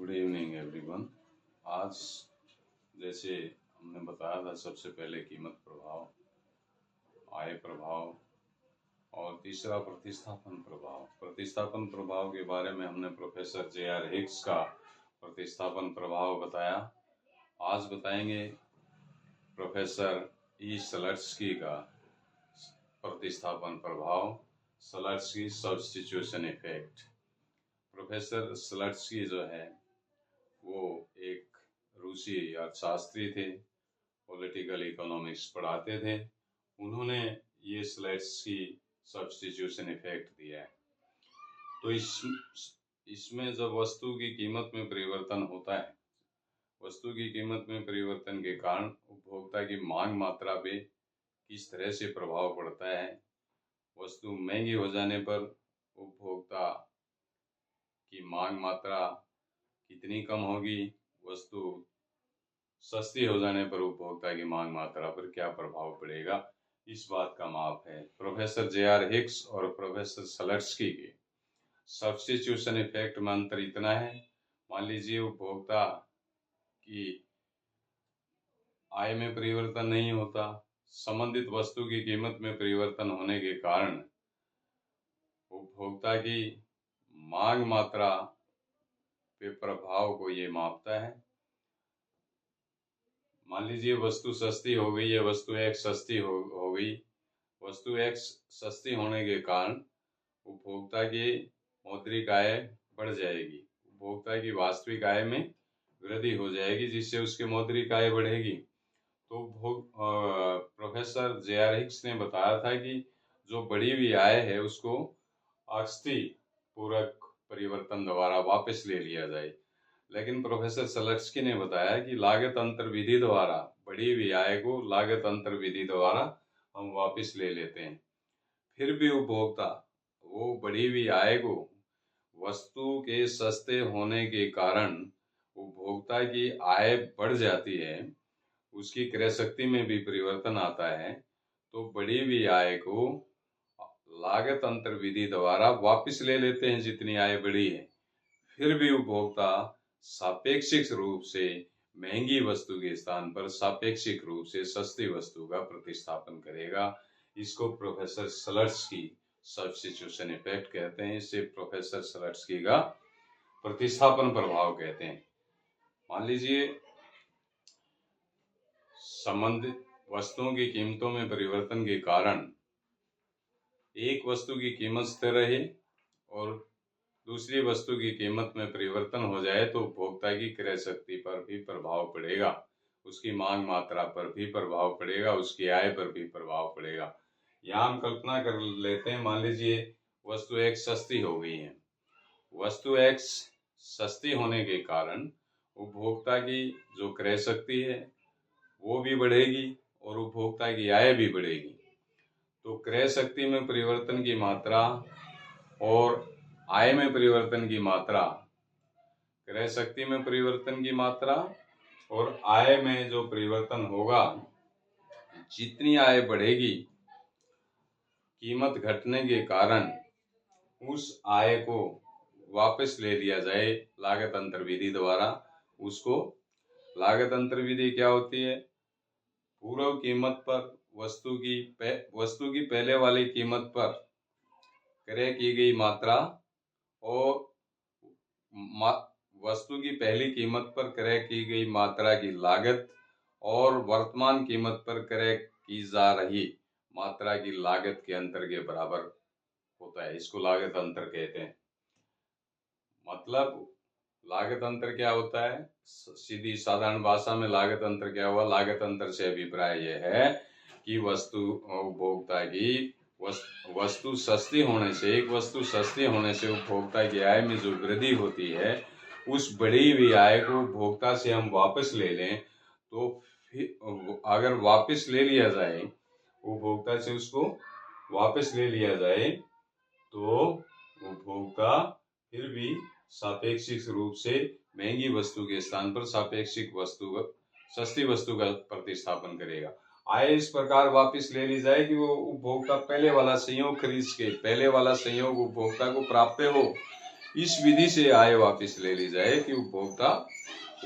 Good evening everyone. आज जैसे हमने बताया था, सबसे पहले कीमत प्रभाव, आय प्रभाव और तीसरा प्रतिस्थापन प्रभाव। प्रतिस्थापन प्रभाव के बारे में हमने प्रोफेसर जे.आर. हिक्स का प्रतिस्थापन प्रभाव बताया। आज बताएंगे प्रोफेसर ई. सलट्सकी का प्रतिस्थापन प्रभाव, सलट्सकी सब्स्टिट्यूशन इफेक्ट। प्रोफेसर सलट्सकी जो है वो एक रूसी अर्थशास्त्री थे, पॉलिटिकल इकोनॉमिक्स पढ़ाते थे। उन्होंने ये सलट्सकी सब्स्टिट्यूशन इफेक्ट दिया है। तो इसमें जब वस्तु की कीमत में परिवर्तन होता है, वस्तु की कीमत में परिवर्तन के कारण उपभोक्ता की मांग मात्रा पे किस तरह से प्रभाव पड़ता है। वस्तु महंगी हो जाने पर उपभोक्ता की मांग मात्रा कितनी कम होगी, वस्तु सस्ती हो जाने पर उपभोक्ता की मांग मात्रा पर क्या प्रभाव पड़ेगा, इस बात का माप है। Professor JR. हिक्स और प्रोफेसर सलट्सकी के सब्स्टिट्यूशन इफेक्ट में अंतर इतना है, मान लीजिए उपभोक्ता की आय में परिवर्तन नहीं होता, संबंधित वस्तु की कीमत में परिवर्तन होने के कारण उपभोक्ता की मांग मात्रा पे प्रभाव को ये मापता है। मान लीजिए वस्तु सस्ती हो गई है, वस्तु एक्स सस्ती हो गई। वस्तु एक्स सस्ती होने के कारण उपभोक्ता की मौद्रिक आय बढ़ जाएगी, उपभोक्ता की वास्तविक आय में वृद्धि हो जाएगी, जिससे उसकी मौद्रिक आय बढ़ेगी। तो प्रोफेसर जे.आर. हिक्स ने बताया था कि जो बढ़ी हुई आय है उसको औसती पूरक परिवर्तन द्वारा वापस ले लिया जाए। लेकिन प्रोफेसर सलट्सकी ने बताया कि लागत अंतर विधि द्वारा बढ़ी हुई आय को लागत अंतर विधि द्वारा हम वापस ले लेते हैं। फिर भी उपभोक्ता वो बढ़ी हुई आय को वस्तु के सस्ते होने के कारण उपभोक्ता की आय बढ़ जाती है, उसकी क्रय शक्ति में भी परिवर्तन आता है। तो बढ़ी हुई आय को लागत अंतर विधि द्वारा वापस ले लेते हैं जितनी आय बढ़ी है। फिर भी उपभोक्ता सापेक्षिक रूप से महंगी वस्तु के स्थान पर सापेक्षिक रूप से सस्ती वस्तु का प्रतिस्थापन करेगा। इसको प्रोफेसर सलट्सकी सब्स्टिट्यूशन इफेक्ट कहते हैं। इसे प्रोफेसर सलट्सकी का प्रतिस्थापन प्रभाव कहते हैं। मान लीजिए संबंधित वस्तुओं की कीमतों में परिवर्तन के कारण एक वस्तु की कीमत स्थिर रहे और दूसरी वस्तु की कीमत में परिवर्तन हो जाए तो उपभोक्ता की क्रय शक्ति पर भी प्रभाव पड़ेगा, उसकी मांग मात्रा पर भी प्रभाव पड़ेगा, उसकी आय पर भी प्रभाव पड़ेगा। यहाँ हम कल्पना कर लेते हैं, मान लीजिए वस्तु एक्स सस्ती हो गई है। वस्तु एक्स सस्ती होने के कारण उपभोक्ता की जो क्रय शक्ति है वो भी बढ़ेगी और उपभोक्ता की आय भी बढ़ेगी। तो क्रय शक्ति में परिवर्तन की मात्रा और आय में परिवर्तन की मात्रा, क्रय शक्ति में परिवर्तन की मात्रा और आय में जो परिवर्तन होगा, जितनी आय बढ़ेगी कीमत घटने के कारण उस आय को वापस ले लिया जाए लागत अंतर विधि द्वारा। उसको लागत अंतर विधि क्या होती है? पूर्व कीमत पर वस्तु की पहले वाली कीमत पर क्रय की गई मात्रा और वस्तु की पहली कीमत पर क्रय की गई मात्रा की लागत और वर्तमान कीमत पर क्रय की जा रही मात्रा की लागत के अंतर के बराबर होता है। इसको लागत अंतर कहते हैं। मतलब लागत अंतर क्या होता है? सीधी साधारण भाषा में लागत अंतर क्या हुआ? लागत अंतर से अभिप्राय यह है कि वस्तु उपभोक्ता की वस्तु सस्ती होने से, एक वस्तु सस्ती होने से उपभोक्ता की आय में जो वृद्धि होती है, उस बढ़ी हुई आय को उपभोक्ता से हम वापस ले लें तो फिर अगर वापस ले लिया जाए, उपभोक्ता से उसको वापस ले लिया जाए तो उपभोक्ता फिर भी सापेक्षिक रूप से महंगी वस्तु के स्थान पर सापेक्षिक सस्ती वस्तु का प्रतिस्थापन करेगा। आय इस प्रकार वापस ले ली जाए कि वो उपभोक्ता पहले वाला संयोग खरीद के पहले वाला संयोग उपभोक्ता को प्राप्य हो। इस विधि से आय वापस ले ली जाए कि उपभोक्ता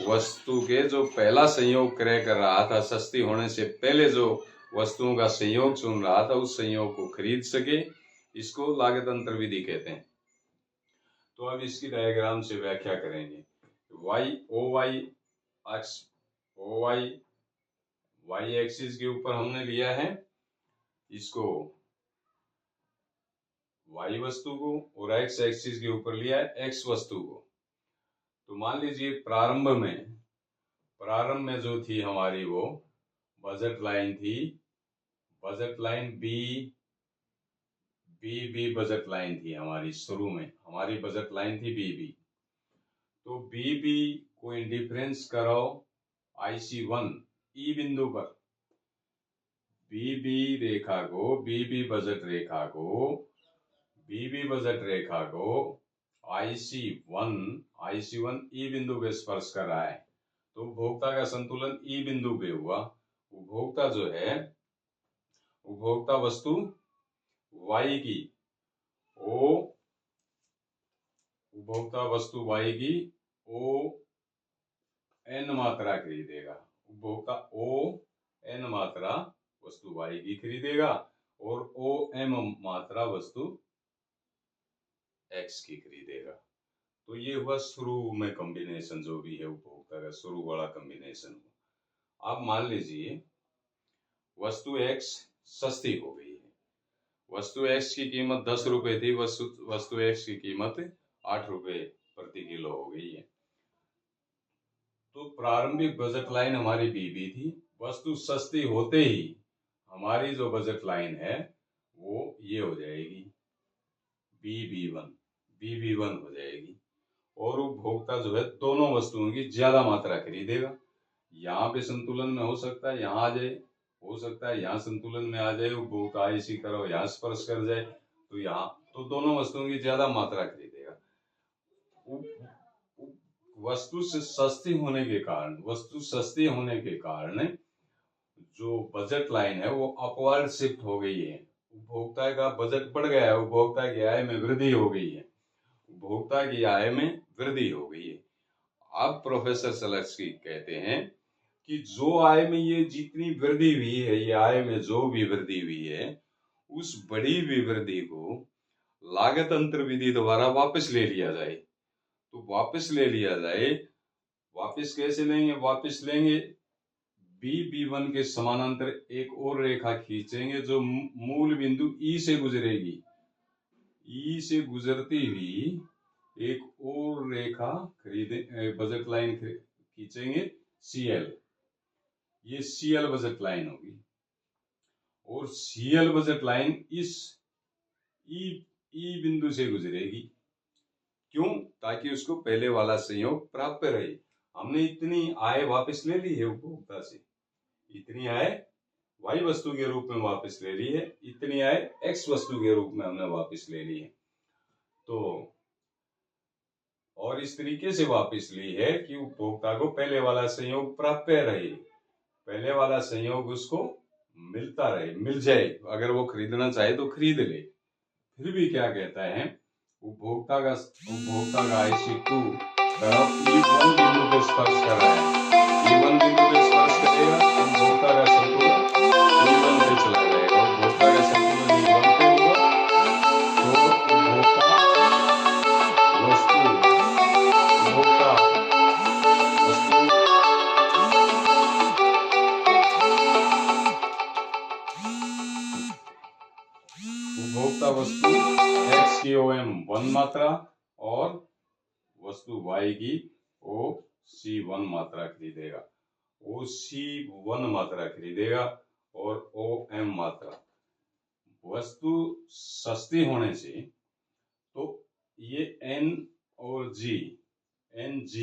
वस्तु के जो पहला संयोग क्रय कर रहा था, सस्ती होने से पहले जो वस्तुओं का संयोग चुन रहा था, उस संयोग को खरीद सके। इसको लागत अंतर विधि कहते हैं। तो अब इसकी डायग्राम से व्याख्या करेंगे। वाई एक्सिस के ऊपर हमने लिया है इसको वाई वस्तु को, और एक्स एक्सिस के ऊपर लिया है एक्स वस्तु को। तो मान लीजिए प्रारंभ में जो थी हमारी वो बजट लाइन थी, budget line B budget line थी हमारी। शुरू में हमारी बजट लाइन थी बी। तो बी को इंडिफरेंस करो IC1 ई बिंदु पर। बी रेखा को, बी बजट रेखा को IC1 ई बिंदु पे स्पर्श कर रहा है। तो उपभोक्ता का संतुलन ई बिंदु पे हुआ। उपभोक्ता जो है, उपभोक्ता वस्तु वाई की ओ n मात्रा खरीदेगा। उपभोक्ता O n मात्रा वस्तु वाई की खरीदेगा और OM मात्रा वस्तु X की खरीदेगा। तो ये हुआ शुरू में कॉम्बिनेशन, जो भी है उपभोक्ता का शुरू वाला कॉम्बिनेशन। अब मान लीजिए वस्तु X सस्ती हो गई है। वस्तु X की कीमत 10 रुपए थी, वस्तु X की कीमत 8 रुपए प्रति किलो हो गई है। तो प्रारंभिक बजट लाइन हमारी बीबी थी। वस्तु सस्ती होते ही हमारी जो बजट लाइन है वो ये हो जाएगी BB1 हो जाएगी। और उपभोक्ता जो है दोनों वस्तुओं की ज्यादा मात्रा खरीदेगा। यहाँ पे संतुलन में हो सकता है यहाँ आ जाए, हो सकता है यहाँ संतुलन में आ जाए, उपभोक्ता इसी करो यहाँ स्पर्श कर जाए, तो यहाँ तो दोनों वस्तुओं की ज्यादा मात्रा खरीदेगा। वस्तु सस्ती होने के कारण जो बजट लाइन है वो अपवर्ड शिफ्ट हो गई है। उपभोक्ता का बजट बढ़ गया है, उपभोक्ता की आय में वृद्धि हो गई है। अब प्रोफेसर सलक्सकी कहते हैं कि जो आय में ये जितनी वृद्धि हुई है, ये आय में जो भी वृद्धि हुई है, उस बड़ी हुई वृद्धि को लागत अंतर विधि द्वारा वापस ले लिया जाए। तो वापस कैसे लेंगे? वापस लेंगे B1 के समानांतर एक और रेखा खींचेंगे जो मूल बिंदु E से गुजरेगी। E से गुजरती हुई एक और रेखा बजट लाइन खींचेंगे CL। ये CL बजट लाइन होगी और CL बजट लाइन इस E बिंदु से गुजरेगी। क्यों? ताकि उसको पहले वाला संयोग प्राप्त रहे। हमने इतनी आय वापस ले ली है उपभोक्ता से, इतनी आय वाई वस्तु के रूप में वापस ले ली है, इतनी आय एक्स वस्तु के रूप में हमने वापस ले ली है। तो और इस तरीके से वापस ली है कि उपभोक्ता को पहले वाला संयोग प्राप्त रहे, पहले वाला संयोग उसको मिलता रहे, मिल जाए। अगर वो खरीदना चाहे तो खरीद ले। फिर भी क्या कहता है, उपभोक्ता का IC2 तरफ E1 बिंदु पे स्पर्श कर रहा है। E1 बिंदु पे स्पर्श करेगा तो उपभोक्ता का संतुलन E1 पे चला जाएगा। उपभोक्ता का संतुलन E1 पे होगा तो उपभोक्ता वस्तु X की OM 1 मात्रा और वस्तु Y की OC1 मात्रा खरीदेगा। OC1 मात्रा खरीदेगा और OM मात्रा। वस्तु सस्ती होने से तो ये N और NG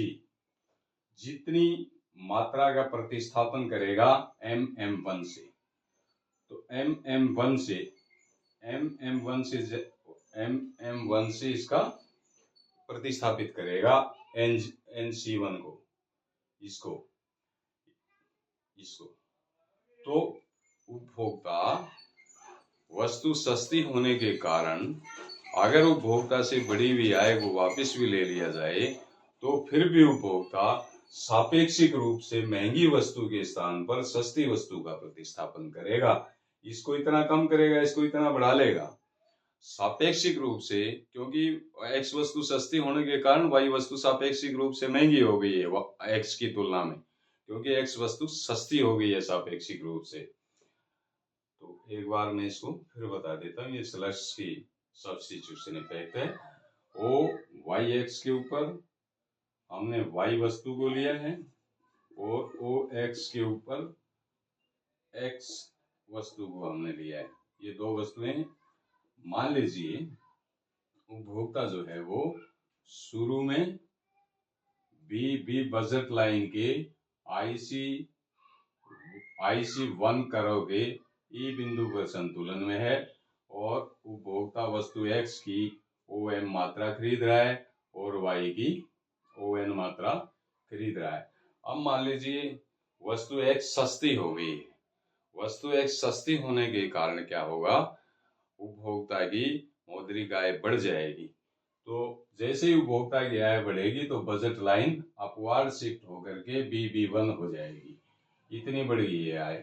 जितनी मात्रा का प्रतिस्थापन करेगा MM1 से, तो MM1 से इसका प्रतिस्थापित करेगा NC1 को, इसको। तो उपभोक्ता वस्तु सस्ती होने के कारण अगर उपभोक्ता से बढ़ी हुई आय को वापस भी ले लिया जाए तो फिर भी उपभोक्ता सापेक्षिक रूप से महंगी वस्तु के स्थान पर सस्ती वस्तु का प्रतिस्थापन करेगा। इसको इतना कम करेगा, इसको इतना बढ़ा लेगा। सापेक्षिक रूप से, क्योंकि एक्स वस्तु सस्ती होने के कारण वाई वस्तु सापेक्षिक रूप से महंगी हो गई है एक्स की तुलना में, क्योंकि एक्स वस्तु सस्ती हो गई है सापेक्षिक रूप से। तो एक बार मैं इसको फिर बता देता हूँ। ये स्लश की सब्स्टिट्यूशन इफेक्ट है। ओ वाई एक्स के ऊपर हमने वाई वस्तु को लिया है और ओ एक्स के ऊपर एक्स वस्तु को हमने लिया है। ये दो वस्तुएं। मान लीजिए उपभोक्ता जो है वो शुरू में बी बजट लाइन के आईसी 1 करोड़ के ई बिंदु पर संतुलन में है और उपभोक्ता वस्तु एक्स की OM मात्रा खरीद रहा है और वाई की ON मात्रा खरीद रहा है। अब मान लीजिए वस्तु एक्स सस्ती हो गई है। वस्तु एक्स सस्ती होने के कारण क्या होगा, उपभोक्ता की मौद्रिक आय बढ़ जाएगी। तो जैसे ही उपभोक्ता की आय बढ़ेगी तो बजट लाइन अपवार्ड शिफ्ट होकर के B1 हो जाएगी। इतनी बढ़ गई है आय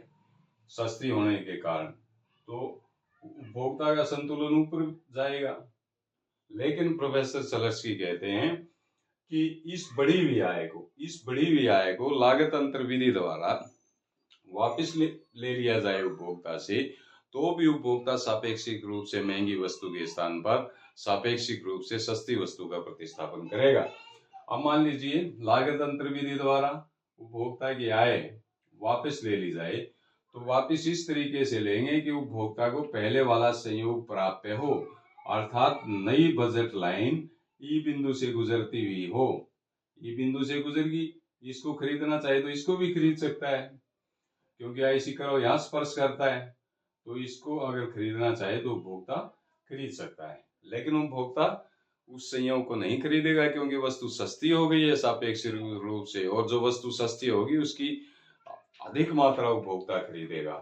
सस्ती होने के कारण, तो उपभोक्ता का संतुलन ऊपर जाएगा। लेकिन प्रोफेसर सलर्स्की कहते हैं कि इस बढ़ी हुई आय को लागत अंतर विधि द्वारा वापस ले लिया जाए उपभोक्ता से, तो भी उपभोक्ता सापेक्षिक रूप से महंगी वस्तु के स्थान पर सापेक्षिक रूप से सस्ती वस्तु का प्रतिस्थापन करेगा। अब मान लीजिए लागत अंतर विधि द्वारा उपभोक्ता की आय वापस ले ली जाए, तो वापस इस तरीके से लेंगे कि उपभोक्ता को पहले वाला संयोग प्राप्त हो, अर्थात नई बजट लाइन ई बिंदु से गुजरती हुई हो। ई बिंदु से गुजरगी, इसको खरीदना चाहे तो इसको भी खरीद सकता है, क्योंकि आईसी कर्व यहाँ स्पर्श करता है, तो इसको अगर खरीदना चाहे तो उपभोक्ता खरीद सकता है। लेकिन उपभोक्ता उस संयोग को नहीं खरीदेगा, क्योंकि वस्तु सस्ती हो गई है सापेक्षिक रूप से, और जो वस्तु सस्ती होगी उसकी अधिक मात्रा उपभोक्ता खरीदेगा।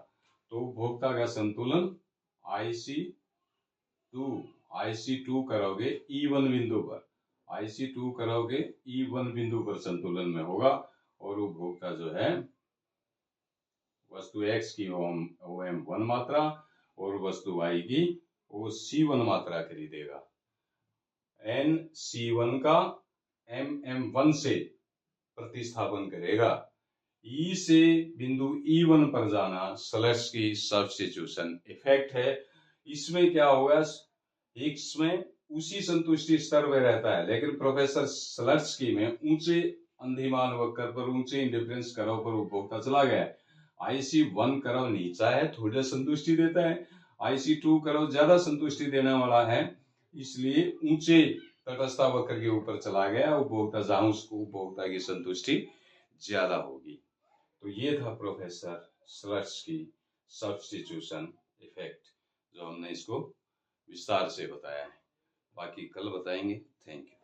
तो उपभोक्ता का संतुलन IC2 करोगे E1 बिंदु पर, IC2 करोगे E1 बिंदु पर संतुलन में होगा, और उपभोक्ता जो है वस्तु X की OM 1 मात्रा और वस्तु Y की OC1 मात्रा खरीदेगा। NC1 का MM1 से प्रतिस्थापन करेगा। E से बिंदु E1 पर जाना सलर्स्की सब्स्टिट्यूशन इफेक्ट है। इसमें क्या होगा, X में उसी संतुष्टि स्तर में रहता है, लेकिन प्रोफेसर सलर्स्की में ऊंचे अंधिमान वक्र पर, ऊंचे इंडिफरेंस कर्व पर उपभोक्ता चला गया है। IC1 कर्व नीचा है, थोड़ा संतुष्टि देता है। IC2 कर्व ज्यादा संतुष्टि देने वाला है, इसलिए ऊंचे तटस्थ वक्र के ऊपर चला गया उपभोक्ता, जहां उसको उपभोक्ता की संतुष्टि ज्यादा होगी। तो ये था प्रोफेसर सलर्स्की सब्स्टिट्यूशन इफेक्ट, जो हमने इसको विस्तार से बताया है। बाकी कल बताएंगे। Thank you.